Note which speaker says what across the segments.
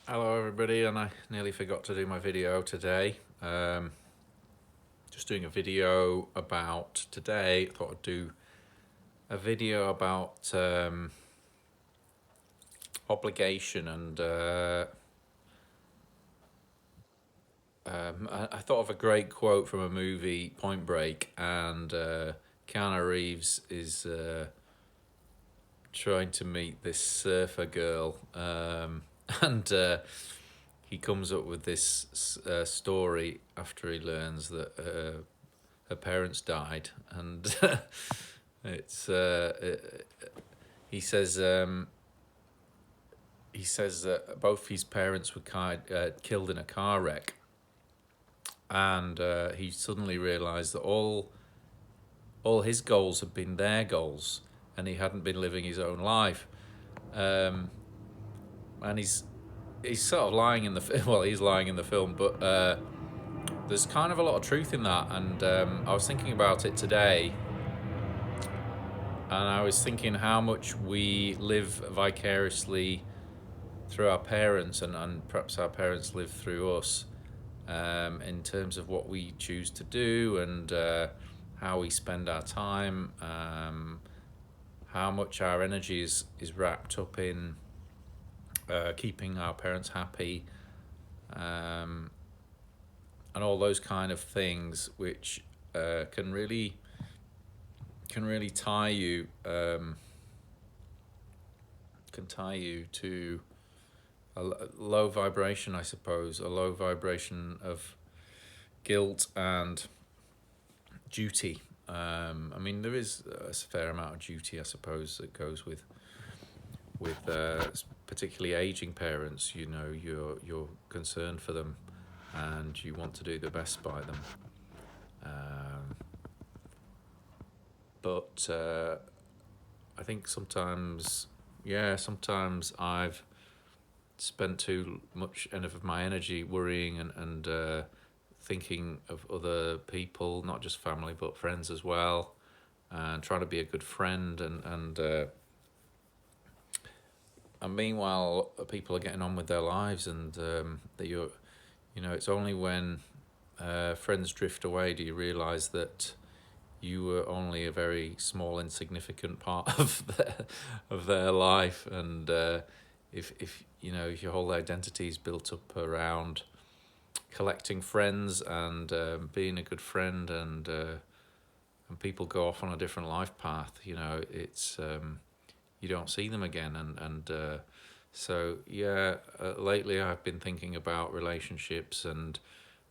Speaker 1: Hello everybody, and I nearly forgot to do my video today. Just doing a video about today. I thought I'd do a video about obligation, and I thought of a great quote from a movie, Point Break, and Keanu Reeves is trying to meet this surfer girl, and he comes up with this story after he learns that her parents died, and it's he says that both his parents were killed in a car wreck, and he suddenly realised that all his goals had been their goals, and he hadn't been living his own life. And he's sort of lying in the well, he's lying in the film, but there's kind of a lot of truth in that. And I was thinking about it today, and I was thinking how much we live vicariously through our parents, and perhaps our parents live through us, in terms of what we choose to do, and how we spend our time, how much our energy is wrapped up in keeping our parents happy, and all those kind of things, which can really tie you, to a low vibration, I suppose, a low vibration of guilt and duty. I mean, there is a fair amount of duty, I suppose, that goes with particularly aging parents. You know, you're concerned for them, and you want to do the best by them. But I think sometimes I've spent too much of my energy worrying and thinking of other people, not just family but friends as well, and trying to be a good friend, and meanwhile people are getting on with their lives, and that it's only when friends drift away do you realise that you were only a very small, insignificant part of their life, and if your whole identity is built up around collecting friends and being a good friend, and people go off on a different life path, it's you don't see them again, and so lately I've been thinking about relationships and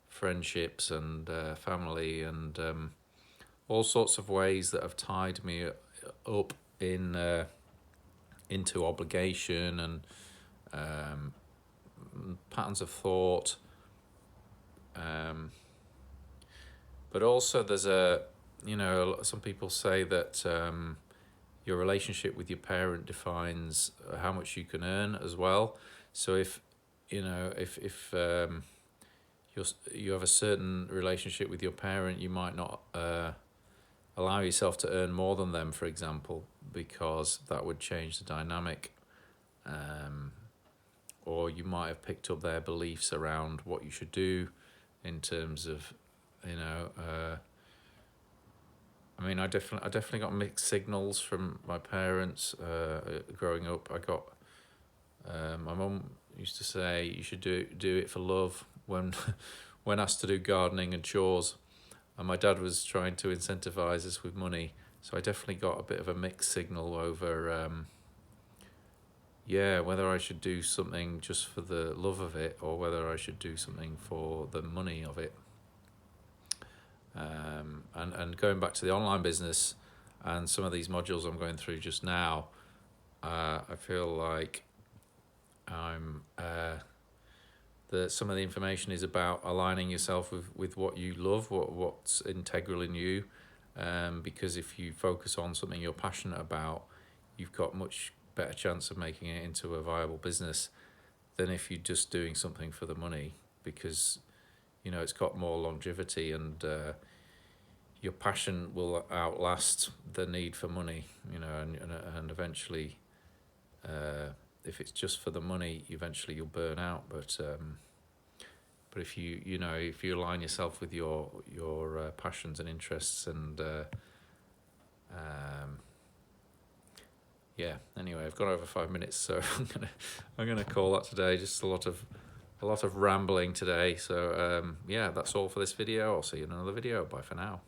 Speaker 1: friendships and family, and all sorts of ways that have tied me up into obligation, and patterns of thought. But also there's some people say that your relationship with your parent defines how much you can earn as well. So if you have a certain relationship with your parent, you might not allow yourself to earn more than them, for example, because that would change the dynamic. Or you might have picked up their beliefs around what you should do in terms of, I mean, I definitely got mixed signals from my parents growing up. I got my mum used to say you should do it for love when when asked to do gardening and chores, and my dad was trying to incentivize us with money. So I definitely got a bit of a mixed signal over whether I should do something just for the love of it, or whether I should do something for the money of it. And going back to the online business and some of these modules I'm going through just now, I feel like I'm some of the information is about aligning yourself with what you love, what's integral in you, because if you focus on something you're passionate about, you've got much better chance of making it into a viable business than if you're just doing something for the money, because it's got more longevity, and your passion will outlast the need for money, and eventually if it's just for the money, eventually you'll burn out. But if you know, if you align yourself with your passions and interests, and yeah. Anyway, I've gone over 5 minutes, so I'm gonna call that today. Just a lot of rambling today. So yeah, that's all for this video. I'll see you in another video. Bye for now.